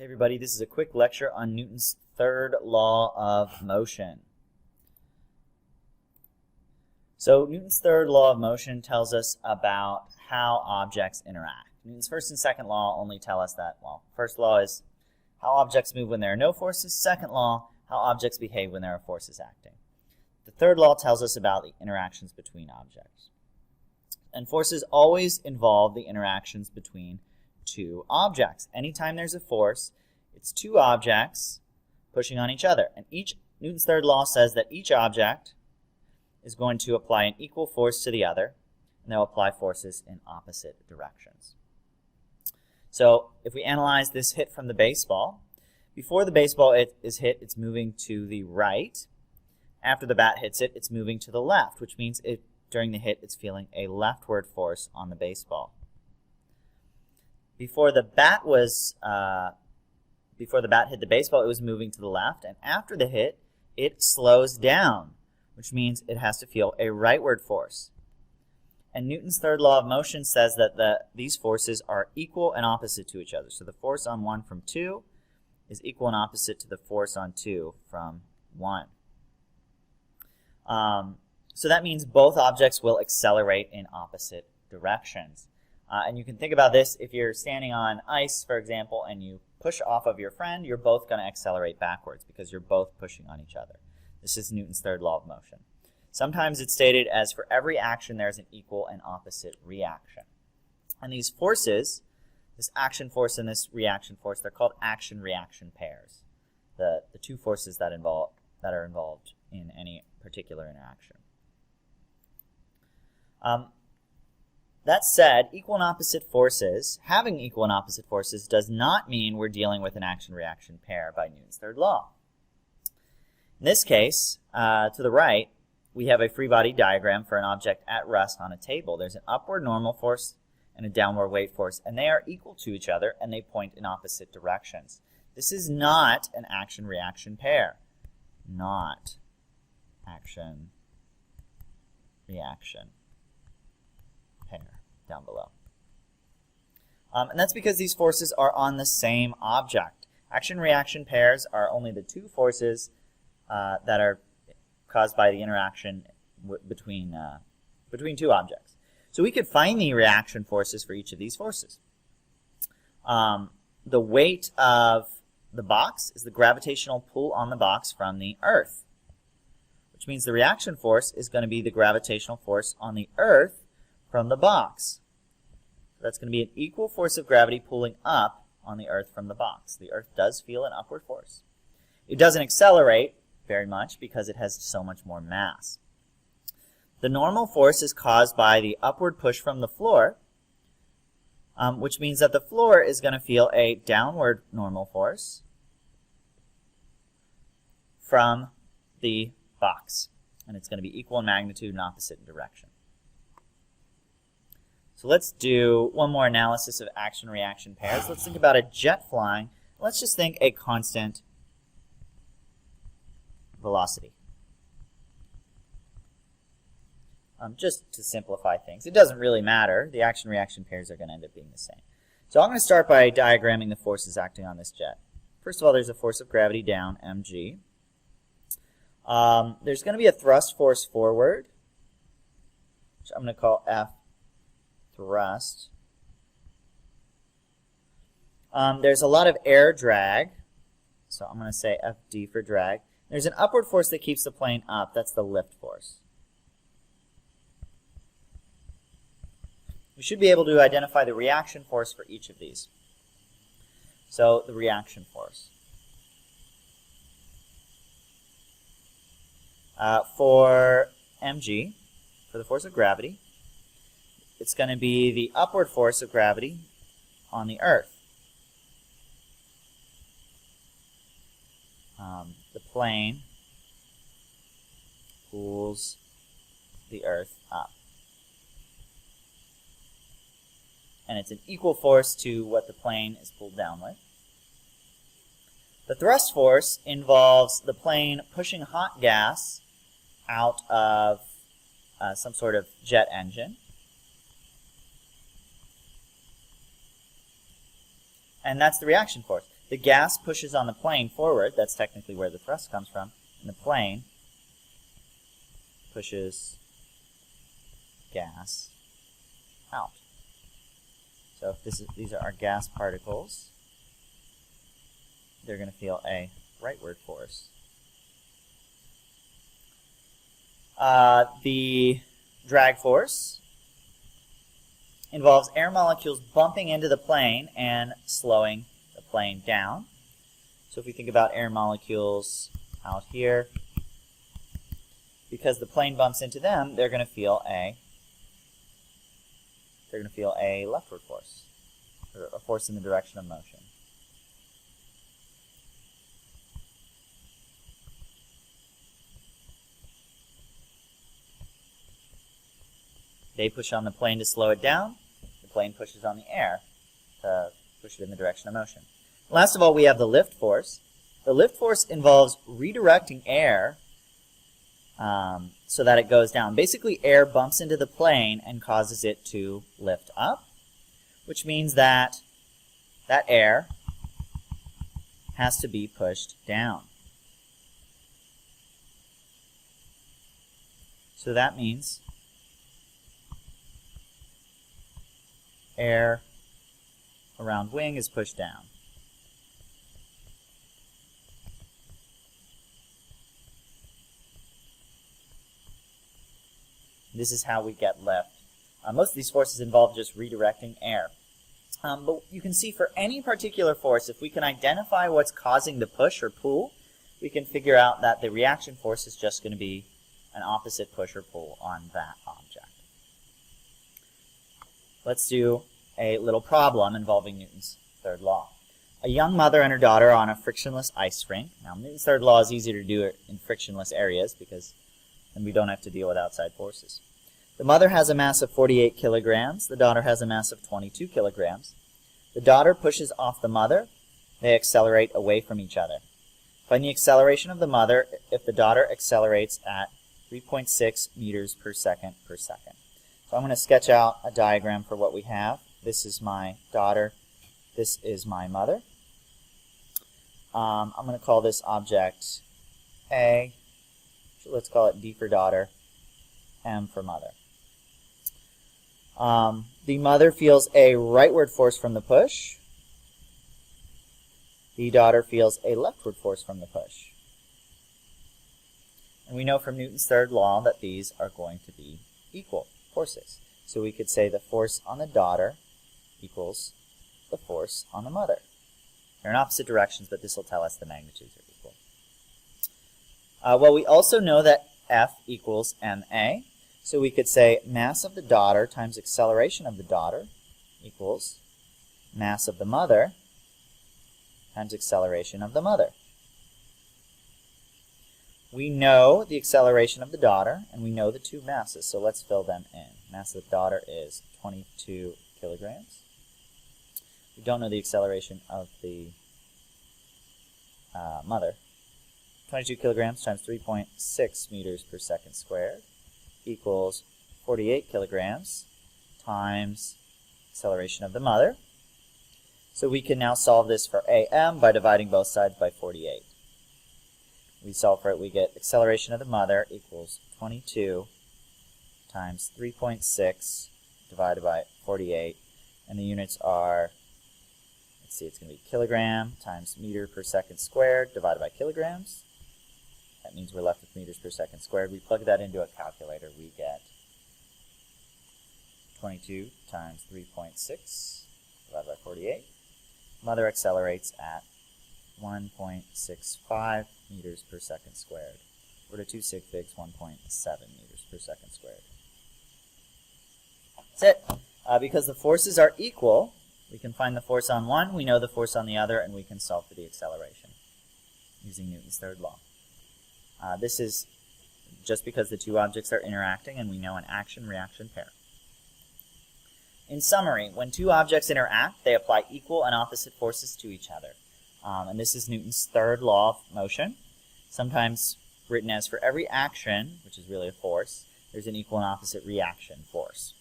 Hey everybody, this is a quick lecture on Newton's third law of motion. So Newton's third law of motion tells us about how objects interact. Newton's first and second law only tell us that, well, first law is how objects move when there are no forces. Second law, how objects behave when there are forces acting. The third law tells us about the interactions between objects. And forces always involve the interactions between two objects. Anytime there's a force, it's two objects pushing on each other. And Newton's third law says that each object is going to apply an equal force to the other, and they'll apply forces in opposite directions. So if we analyze this hit from the baseball, before the baseball is hit, it's moving to the right. After the bat hits it, it's moving to the left, which means during the hit, it's feeling a leftward force on the baseball. Before the bat hit the baseball, it was moving to the left, and after the hit, it slows down, which means it has to feel a rightward force. And Newton's third law of motion says that these forces are equal and opposite to each other. So the force on 1 from 2 is equal and opposite to the force on 2 from 1. So that means both objects will accelerate in opposite directions. And you can think about this if you're standing on ice, for example, and you push off of your friend, you're both going to accelerate backwards because you're both pushing on each other. This is Newton's third law of motion. Sometimes it's stated as for every action there's an equal and opposite reaction. And these forces, this action force and this reaction force, they're called action-reaction pairs. The two forces that are involved in any particular interaction. That said, equal and opposite forces, having equal and opposite forces does not mean we're dealing with an action-reaction pair by Newton's third law. In this case, to the right, we have a free body diagram for an object at rest on a table. There's an upward normal force and a downward weight force, and they are equal to each other, and they point in opposite directions. This is not an action-reaction pair. Not action-reaction pair down below. And that's because these forces are on the same object. Action-reaction pairs are only the two forces that are caused by the interaction between two objects. So we could find the reaction forces for each of these forces. The weight of the box is the gravitational pull on the box from the Earth, which means the reaction force is going to be the gravitational force on the Earth from the box. That's going to be an equal force of gravity pulling up on the Earth from the box. The Earth does feel an upward force. It doesn't accelerate very much because it has so much more mass. The normal force is caused by the upward push from the floor, which means that the floor is going to feel a downward normal force from the box. And it's going to be equal in magnitude and opposite in direction. So let's do one more analysis of action-reaction pairs. Let's think about a jet flying. Let's just think a constant velocity. Just to simplify things. It doesn't really matter. The action-reaction pairs are going to end up being the same. So I'm going to start by diagramming the forces acting on this jet. First of all, there's a force of gravity down, mg. There's going to be a thrust force forward, which I'm going to call F thrust. There's a lot of air drag, so I'm going to say FD for drag. There's an upward force that keeps the plane up. That's the lift force. We should be able to identify the reaction force for each of these. So the reaction force. For mg, for the force of gravity, it's going to be the upward force of gravity on the Earth. The plane pulls the Earth up. And it's an equal force to what the plane is pulled down with. The thrust force involves the plane pushing hot gas out of some sort of jet engine. And that's the reaction force. the gas pushes on the plane forward. That's technically where the thrust comes from. And the plane pushes gas out. So if these are our gas particles, they're going to feel a rightward force. The drag force involves air molecules bumping into the plane and slowing the plane down. So if we think about air molecules out here, because the plane bumps into them, they're going to feel a leftward force, or a force in the direction of motion. They push on the plane to slow it down. The plane pushes on the air to push it in the direction of motion. Last of all, we have the lift force. The lift force involves redirecting air so that it goes down. Basically, air bumps into the plane and causes it to lift up, which means that that air has to be pushed down. So that means air around wing is pushed down. This is how we get lift. Most of these forces involve just redirecting air. But you can see for any particular force, if we can identify what's causing the push or pull, we can figure out that the reaction force is just going to be an opposite push or pull on that object. Let's do a little problem involving Newton's third law. A young mother and her daughter are on a frictionless ice rink. Now, Newton's third law is easier to do it in frictionless areas because then we don't have to deal with outside forces. The mother has a mass of 48 kilograms. The daughter has a mass of 22 kilograms. The daughter pushes off the mother. They accelerate away from each other. Find the acceleration of the mother if the daughter accelerates at 3.6 meters per second per second. So I'm going to sketch out a diagram for what we have. This is my daughter. This is my mother. I'm going to call this object A. Let's call it D for daughter, M for mother. The mother feels a rightward force from the push. The daughter feels a leftward force from the push. And we know from Newton's third law that these are going to be equal forces. So we could say the force on the daughter equals the force on the mother. They're in opposite directions, but this will tell us the magnitudes are equal. Well, we also know that F equals ma. So we could say mass of the daughter times acceleration of the daughter equals mass of the mother times acceleration of the mother. We know the acceleration of the daughter, and we know the two masses, so let's fill them in. Mass of the daughter is 22 kilograms. We don't know the acceleration of the mother. 22 kilograms times 3.6 meters per second squared equals 48 kilograms times acceleration of the mother. So we can now solve this for AM by dividing both sides by 48. We solve for it, we get acceleration of the mother equals 22 times 3.6 divided by 48. And the units are, let's see, it's going to be kilogram times meter per second squared divided by kilograms. That means we're left with meters per second squared. We plug that into a calculator. We get 22 times 3.6 divided by 48. Mother accelerates at 1.65 meters per second squared. Or to 2 sig figs, 1.7 meters per second squared. That's it. Because the forces are equal, we can find the force on one, we know the force on the other, and we can solve for the acceleration using Newton's third law. This is just because the two objects are interacting and we know an action-reaction pair. In summary, when two objects interact, they apply equal and opposite forces to each other. And this is Newton's third law of motion, sometimes written as for every action, which is really a force, there's an equal and opposite reaction force.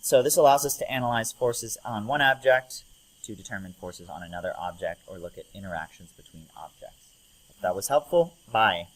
So this allows us to analyze forces on one object to determine forces on another object or look at interactions between objects. If that was helpful, bye.